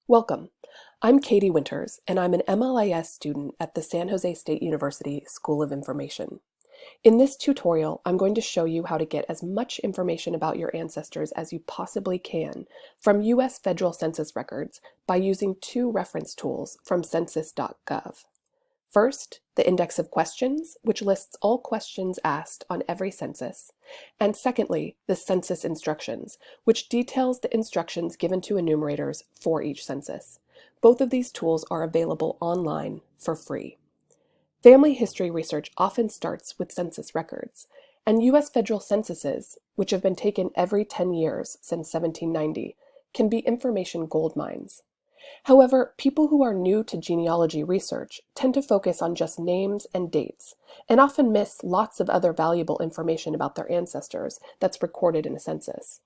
Welcome. I'm Katie Winters, and I'm an MLIS student at the San Jose State University School of Information. In this tutorial, I'm going to show you how to get as much information about your ancestors as you possibly can from U.S. federal census records by using two reference tools from Census.Gov. First, the Index of Questions, which lists all questions asked on every census, and secondly, the Census Instructions, which details the instructions given to enumerators for each census. Both of these tools are available online for free. Family history research often starts with census records, and U.S. federal censuses, which have been taken every 10 years since 1790, can be information gold mines. However, people who are new to genealogy research tend to focus on just names and dates, and often miss lots of other valuable information about their ancestors that's recorded in a census.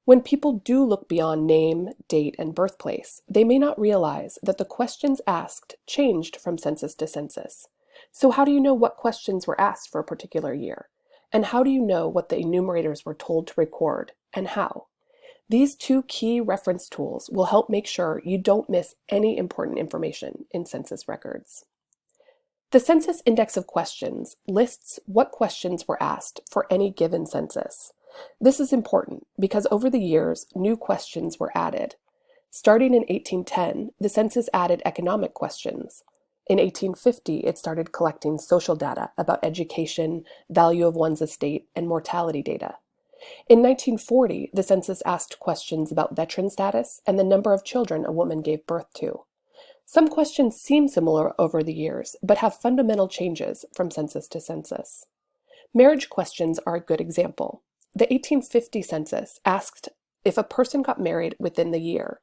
When people do look beyond name, date, and birthplace, they may not realize that the questions asked changed from census to census. So how do you know what questions were asked for a particular year? And how do you know what the enumerators were told to record, and how? These two key reference tools will help make sure you don't miss any important information in census records. The Census Index of Questions lists what questions were asked for any given census. This is important because over the years, new questions were added. Starting in 1810, the census added economic questions. In 1850, it started collecting social data about education, value of one's estate, and mortality data. In 1940, the census asked questions about veteran status and the number of children a woman gave birth to. Some questions seem similar over the years, but have fundamental changes from census to census. Marriage questions are a good example. The 1850 census asked if a person got married within the year,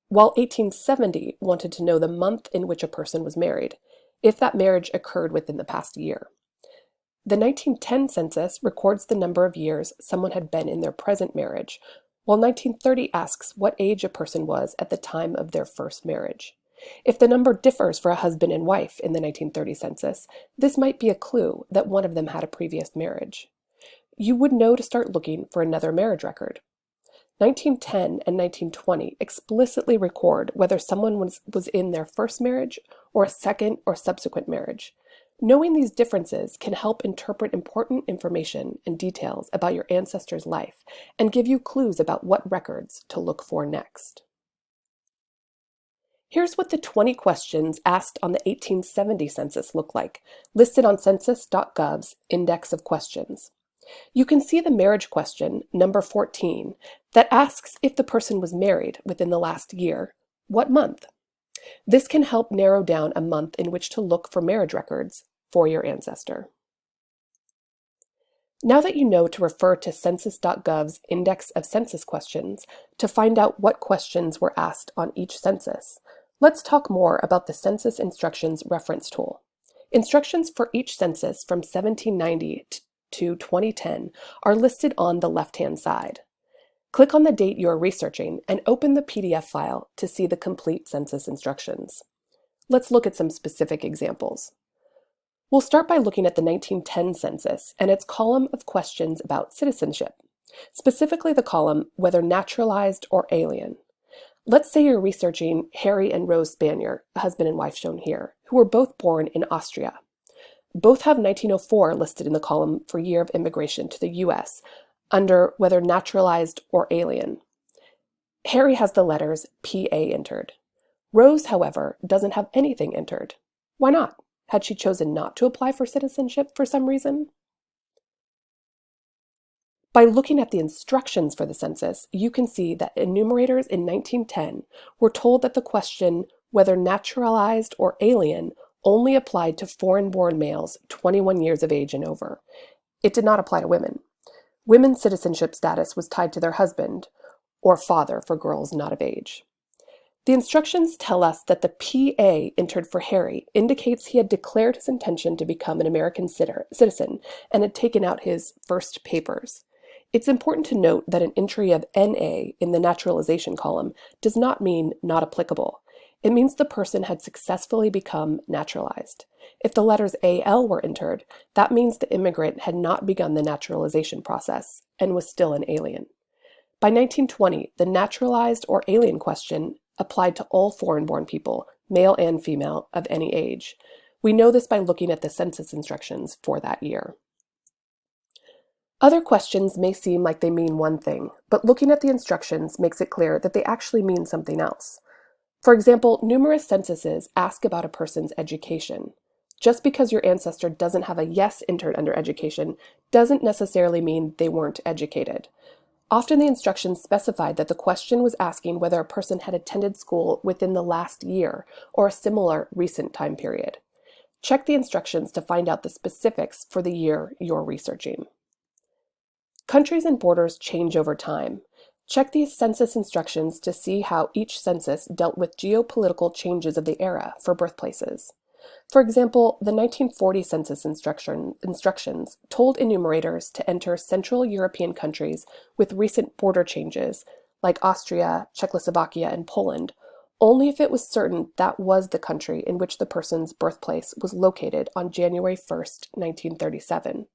while 1870 wanted to know the month in which a person was married, if that marriage occurred within the past year. The 1910 census records the number of years someone had been in their present marriage, while 1930 asks what age a person was at the time of their first marriage. If the number differs for a husband and wife in the 1930 census, this might be a clue that one of them had a previous marriage. You would know to start looking for another marriage record. 1910 and 1920 explicitly record whether someone was in their first marriage or a second or subsequent marriage. Knowing these differences can help interpret important information and details about your ancestor's life and give you clues about what records to look for next. Here's what the 20 questions asked on the 1870 census look like, listed on Census.Gov's Index of Questions. You can see the marriage question, number 14, that asks if the person was married within the last year, what month? This can help narrow down a month in which to look for marriage records for your ancestor. Now that you know to refer to Census.Gov's Index of Census Questions to find out what questions were asked on each census, let's talk more about the Census Instructions reference tool. Instructions for each census from 1790 to 2010 are listed on the left-hand side. Click on the date you are researching and open the PDF file to see the complete census instructions. Let's look at some specific examples. We'll start by looking at the 1910 census and its column of questions about citizenship, specifically the column whether naturalized or alien. Let's say you're researching Harry and Rose Spanier, a husband and wife shown here, who were both born in Austria. Both have 1904 listed in the column for year of immigration to the U.S., under whether naturalized or alien. Harry has the letters PA entered. Rose, however, doesn't have anything entered. Why not? Had she chosen not to apply for citizenship for some reason? By looking at the instructions for the census, you can see that enumerators in 1910 were told that the question whether naturalized or alien only applied to foreign-born males 21 years of age and over. It did not apply to women. Women's citizenship status was tied to their husband or father for girls not of age. The instructions tell us that the PA entered for Harry indicates he had declared his intention to become an American citizen and had taken out his first papers. It's important to note that an entry of NA in the naturalization column does not mean not applicable. It means the person had successfully become naturalized. If the letters AL were entered, that means the immigrant had not begun the naturalization process and was still an alien. By 1920, the naturalized or alien question applied to all foreign-born people, male and female, of any age. We know this by looking at the census instructions for that year. Other questions may seem like they mean one thing, but looking at the instructions makes it clear that they actually mean something else. For example, numerous censuses ask about a person's education. Just because your ancestor doesn't have a yes entered under education doesn't necessarily mean they weren't educated. Often the instructions specified that the question was asking whether a person had attended school within the last year or a similar recent time period. Check the instructions to find out the specifics for the year you're researching. Countries and borders change over time. Check these census instructions to see how each census dealt with geopolitical changes of the era for birthplaces. For example, the 1940 census instructions told enumerators to enter Central European countries with recent border changes, like Austria, Czechoslovakia, and Poland, only if it was certain that was the country in which the person's birthplace was located on January 1st, 1937.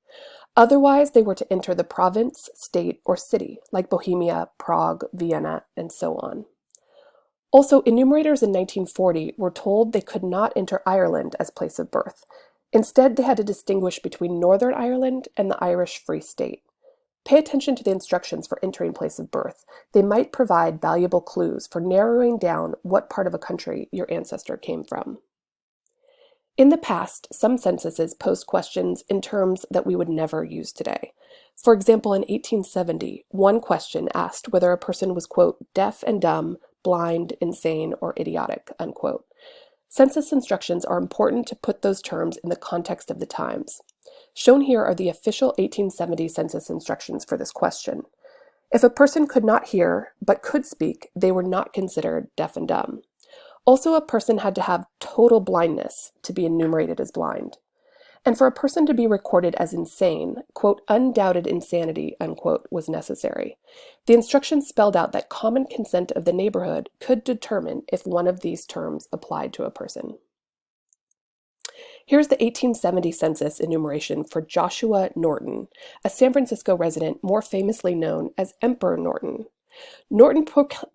Otherwise, they were to enter the province, state, or city, like Bohemia, Prague, Vienna, and so on. Also, enumerators in 1940 were told they could not enter Ireland as place of birth. Instead, they had to distinguish between Northern Ireland and the Irish Free State. Pay attention to the instructions for entering place of birth. They might provide valuable clues for narrowing down what part of a country your ancestor came from. In the past, some censuses posed questions in terms that we would never use today. For example, in 1870, one question asked whether a person was, quote, deaf and dumb, blind, insane, or idiotic, unquote. Census instructions are important to put those terms in the context of the times. Shown here are the official 1870 census instructions for this question. If a person could not hear but could speak, they were not considered deaf and dumb. Also, a person had to have total blindness to be enumerated as blind. And for a person to be recorded as insane, quote, undoubted insanity, unquote, was necessary. The instructions spelled out that common consent of the neighborhood could determine if one of these terms applied to a person. Here's the 1870 census enumeration for Joshua Norton, a San Francisco resident more famously known as Emperor Norton. Norton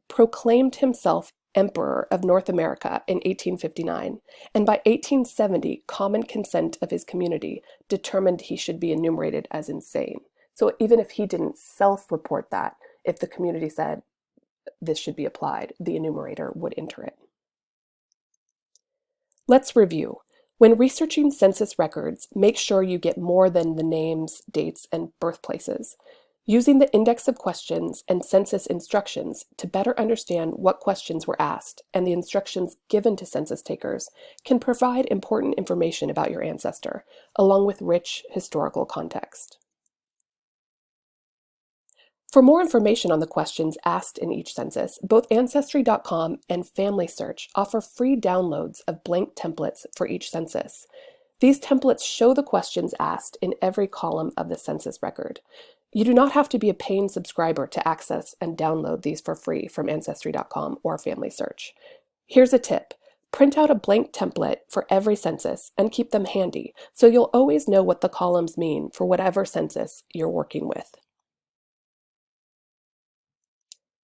proclaimed himself Emperor of North America in 1859, and by 1870, common consent of his community determined he should be enumerated as insane. So even if he didn't self-report that, if the community said this should be applied, the enumerator would enter it. Let's review. When researching census records, make sure you get more than the names, dates, and birthplaces. Using the index of questions and census instructions to better understand what questions were asked and the instructions given to census takers can provide important information about your ancestor, along with rich historical context. For more information on the questions asked in each census, both Ancestry.com and Family Search offer free downloads of blank templates for each census. These templates show the questions asked in every column of the census record. You do not have to be a paying subscriber to access and download these for free from Ancestry.com or Family Search. Here's a tip. Print out a blank template for every census and keep them handy so you'll always know what the columns mean for whatever census you're working with.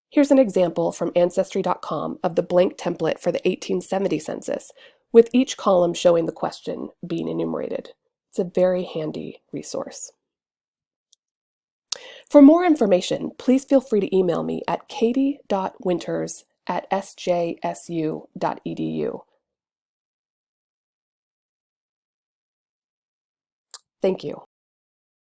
Here's an example from Ancestry.com of the blank template for the 1870 census, with each column showing the question being enumerated. It's a very handy resource. For more information, please feel free to email me at katie.winters@sjsu.edu. Thank you.